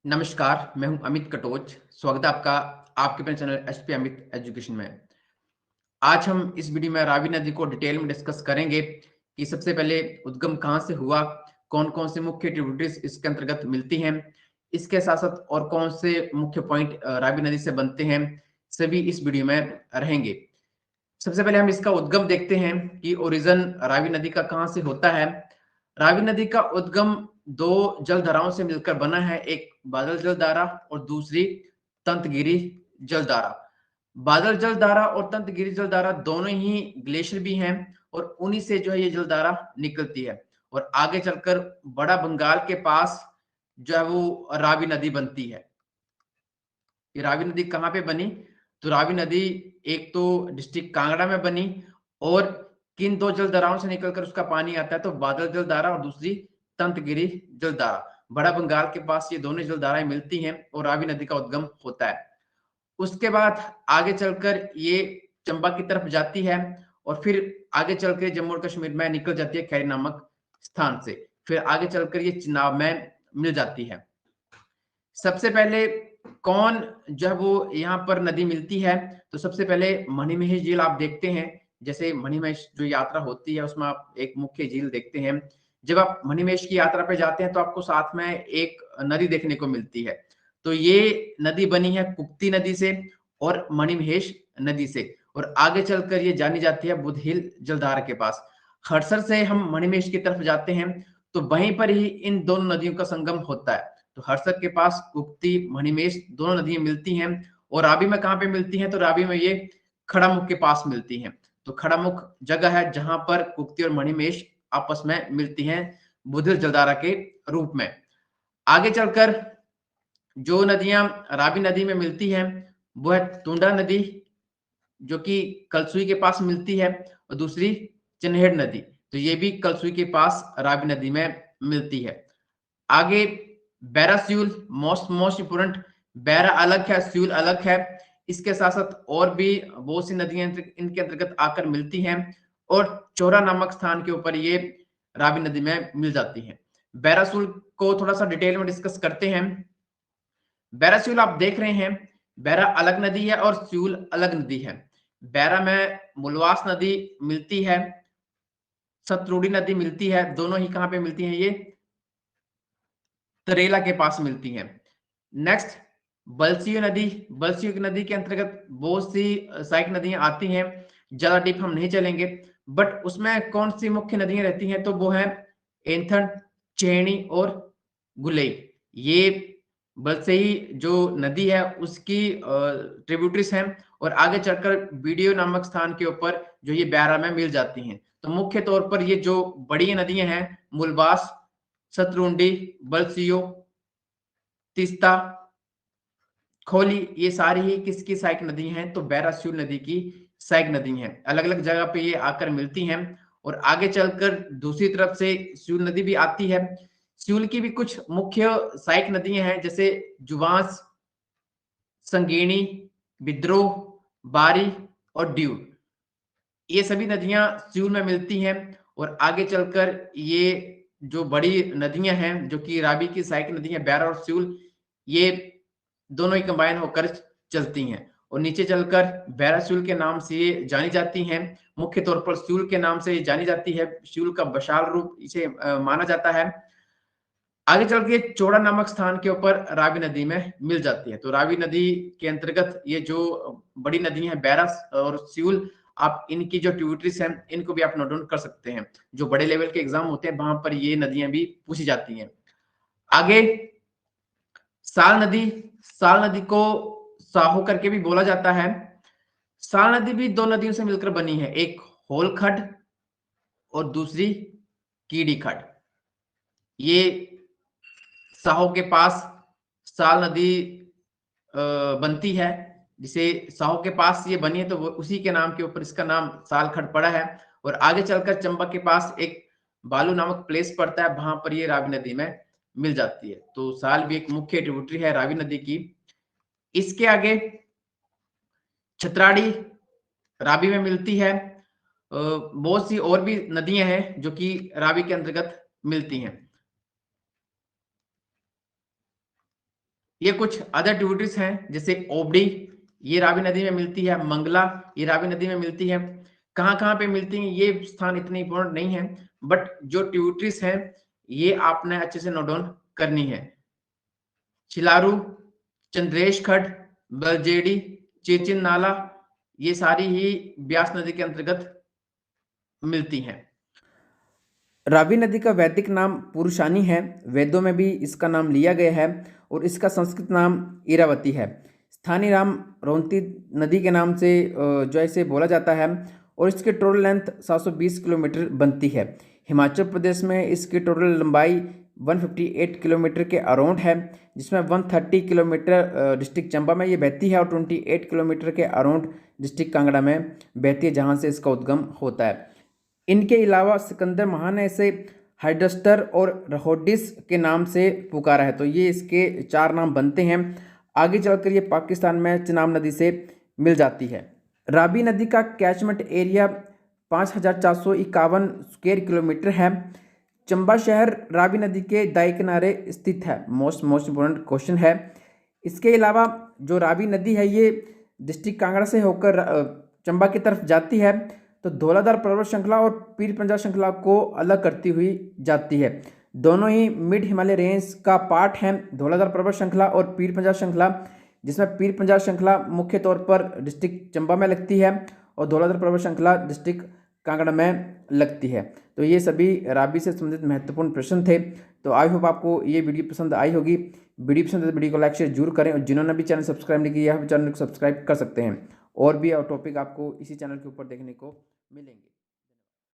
नमस्कार, मैं हूं अमित कटोच। स्वागत है आपका आपके अपने चैनल एचपी अमित एजुकेशन में। आज हम इस वीडियो में रावी नदी को डिटेल में डिस्कस करेंगे कि सबसे पहले उद्गम कहाँ से हुआ, कौन-कौन से मुख्य ट्रिब्यूटरीज इसके अंतर्गत मिलती हैं, इसके साथ-साथ और कौन से मुख्य पॉइंट रावी नदी से बनते हैं, सभी इस वीडियो में रहेंगे। सबसे पहले हम इसका उद्गम देखते हैं कि ओरिजिन रावी नदी का कहाँ से होता है। रावी नदी का उद्गम 2 जलधाराओं से मिलकर बना है, एक बादल जलधारा और दूसरी तंतगिरी जलधारा। बादल जलधारा और तंतगिरी जलधारा दोनों ही ग्लेशियर भी हैं और उन्हीं से जो है ये जलधारा निकलती है और आगे चलकर बड़ा बंगाल के पास जो है वो रावी नदी बनती है। ये रावी नदी कहाँ पे बनी? तो रावी नदी एक तो डिस्ट्रिक्ट कांगड़ा में बनी और किन 2 जलधाराओं से निकलकर उसका पानी आता है, तो बादल जलधारा और दूसरी तंतगिरी जलधारा। बड़ा बंगाल के पास ये दोनों जलधाराएँ मिलती हैं और रावी नदी का उद्गम होता है। उसके बाद आगे चलकर ये चंबा की तरफ जाती है और फिर आगे चल के जम्मू और कश्मीर में निकल जाती है खैरी नामक स्थान से। फिर आगे चलकर ये चिनाब में मिल जाती है। सबसे पहले कौन जो है वो यहाँ पर नदी मिलती है, तो सबसे पहले मणिमहेश झील आप देखते हैं। जैसे मणिमहेश जो यात्रा होती है उसमें आप एक मुख्य झील देखते हैं। जब आप मणिमहेश की यात्रा पे जाते हैं तो आपको साथ में एक नदी देखने को मिलती है। तो ये नदी बनी है कुप्ती नदी से और मणिमहेश नदी से और आगे चलकर ये जानी जाती है बुधहिल जलधारा के पास। हड़सर से हम मणिमहेश की तरफ जाते हैं तो वहीं पर ही इन दोनों नदियों का संगम होता है। तो हर्षद के पास कुप्ती मणिमहेश दोनों नदियां मिलती हैं और रावी में कहाँ पे मिलती हैं, तो रावी में ये खड़ामुख के पास मिलती हैं। तो खड़ामुख जगह है जहां पर कुप्ती और मणिमहेश आपस में मिलती हैं बुधिर जलधारा के रूप में। आगे चलकर जो नदियां रावी नदी में मिलती हैं वो है टुंडा नदी जो कि कलसुई के पास मिलती है और दूसरी चन्हेड़ नदी, तो ये भी कलसुई के पास रावी नदी में मिलती है। आगे बैरा स्यूल मोस्ट इंपोर्टेंट। बैरा अलग है, स्यूल अलग है। इसके साथ साथ और भी बहुत सी नदियां इनके अंतर्गत आकर मिलती हैं और चौरा नामक स्थान के ऊपर ये रावी नदी में मिल जाती हैं। बैरा स्यूल को थोड़ा सा डिटेल में डिस्कस करते हैं। बैरा स्यूल आप देख रहे हैं, बैरा अलग नदी है और स्यूल अलग नदी है। बैरा में मुलवास नदी मिलती है, सतरूढ़ी नदी मिलती है। दोनों ही कहाँ पे मिलती हैं? ये तरेला के पास मिलती हैं। नेक्स्ट बलसियो नदी। बलसियो नदी के अंतर्गत बहुत सी सहायक नदियां आती हैं, ज्यादा डीप हम नहीं चलेंगे, बट उसमें कौन सी मुख्य नदियां रहती हैं, तो वो है एंथन, चेहनी और गुलई। ये बलसई जो नदी है उसकी ट्रिब्यूटरीज हैं और आगे चलकर वीडियो नामक स्थान के ऊपर जो ये ब्यारा में मिल जाती हैं। तो मुख्य तौर पर ये जो बड़ी नदियां हैं मुलबास, सतरुंडी, बलसियो, तीस्ता, खोली, ये सारी ही किसकी सहायक नदी हैं? तो बैरा स्यूल नदी की सहायक नदी हैं। अलग अलग जगह पे ये आकर मिलती हैं और आगे चलकर दूसरी तरफ से स्यूल नदी भी आती है। स्यूल की भी कुछ मुख्य सहायक नदियां हैं जैसे जुवास, संगीणी, विद्रोह, बारी और ड्यू। ये सभी नदियां स्यूल में मिलती हैं और आगे चलकर ये जो बड़ी नदियां हैं जो कि रावी की सहायक नदी है बैरा और स्यूल, ये दोनों ही कंबाइन होकर चलती हैं और नीचे चलकर बैरा स्यूल के नाम से ये जानी जाती हैं। मुख्य तौर पर स्यूल के नाम से ये जानी जाती है। स्यूल का विशाल रूप इसे माना जाता है। आगे चल के चौड़ा नामक स्थान के ऊपर रावी नदी में मिल जाती है। तो रावी नदी के अंतर्गत ये जो बड़ी नदी है बैरा और स्यूल, आप इनकी जो ट्रिब्यूटरीज हैं इनको भी आप नोट डाउन कर सकते हैं। जो बड़े लेवल के एग्जाम होते हैं वहां पर ये नदियां भी पूछी जाती हैं। आगे साल नदी। साल नदी को साहो करके भी बोला जाता है। साल नदी भी 2 नदियों से मिलकर बनी है, एक होल खड और दूसरी कीड़ी खड। ये साहो के पास साल नदी बनती है। जिसे साहो के पास ये बनी है तो वो उसी के नाम के ऊपर इसका नाम साल खड पड़ा है और आगे चलकर चंबा के पास एक बालू नामक प्लेस पड़ता है, वहां पर ये रावी नदी में मिल जाती है। तो साल भी एक मुख्य ट्रिब्यूटरी है रावी नदी की। इसके आगे छतराड़ी रावी में मिलती है। बहुत सी और भी नदियां हैं जो कि रावी के अंतर्गत मिलती हैं। ये कुछ अदर ट्रिब्यूटरीज हैं, जैसे ओबड़ी, ये रावी नदी में मिलती है। मंगला, ये रावी नदी में मिलती है। कहाँ-कहाँ पे मिलती हैं ये स्थान इतने इंपॉर्टेंट नहीं है, बट जो ट्रिब्यूटरीज हैं ये आपने अच्छे से नोट डाउन करनी है। चिलारू, चंद्रेश खड, बलजेड़ी, चिचिन नाला, ये सारी ही ब्यास नदी के अंतर्गत मिलती हैं। रावी नदी का वैदिक नाम पुरुषानी है, वेदों में भी इसका नाम लिया गया है और इसका संस्कृत नाम इरावती है। स्थानीय नाम रोंती नदी के नाम से जो है इसे बोला जाता है और इसकी टोटल लेंथ 720 किलोमीटर बनती है। हिमाचल प्रदेश में इसकी टोटल लंबाई 158 किलोमीटर के अराउंड है, जिसमें 130 किलोमीटर डिस्ट्रिक्ट चंबा में ये बहती है और 28 किलोमीटर के अराउंड डिस्ट्रिक्ट कांगड़ा में बहती है, जहाँ से इसका उद्गम होता है। इनके अलावा सिकंदर महान ने इसे हाइडस्टर और रहोडिस के नाम से पुकारा है, तो ये इसके 4 नाम बनते हैं। आगे चलकर ये पाकिस्तान में चिनाब नदी से मिल जाती है। रावी नदी का कैचमेंट एरिया 5451 स्क्वायर किलोमीटर है। चंबा शहर रावी नदी के दाएं किनारे स्थित है। मोस्ट इम्पोर्टेंट क्वेश्चन है। इसके अलावा जो रावी नदी है ये डिस्ट्रिक्ट कांगड़ा से होकर चंबा की तरफ जाती है, तो धौलाधार पर्वत श्रृंखला और पीर पंजाल श्रृंखला को अलग करती हुई जाती है। दोनों ही मिड हिमालय रेंज का पार्ट हैं, धौलाधार पर्वत श्रृंखला और पीर पंजाल श्रृंखला, जिसमें पीर पंजाल श्रृंखला मुख्य तौर पर डिस्ट्रिक्ट चंबा में लगती है और धौलाधार पर्वत श्रृंखला डिस्ट्रिक्ट कांगड़ा में लगती है। तो ये सभी रावी से संबंधित महत्वपूर्ण प्रश्न थे। तो आई होप आपको ये वीडियो पसंद आई होगी। वीडियो पसंद है तो वीडियो को लाइक शेयर जरूर करें और जिन्होंने भी चैनल सब्सक्राइब नहीं किया है चैनल को सब्सक्राइब कर सकते हैं। और भी टॉपिक आपको इसी चैनल के ऊपर देखने को मिलेंगे।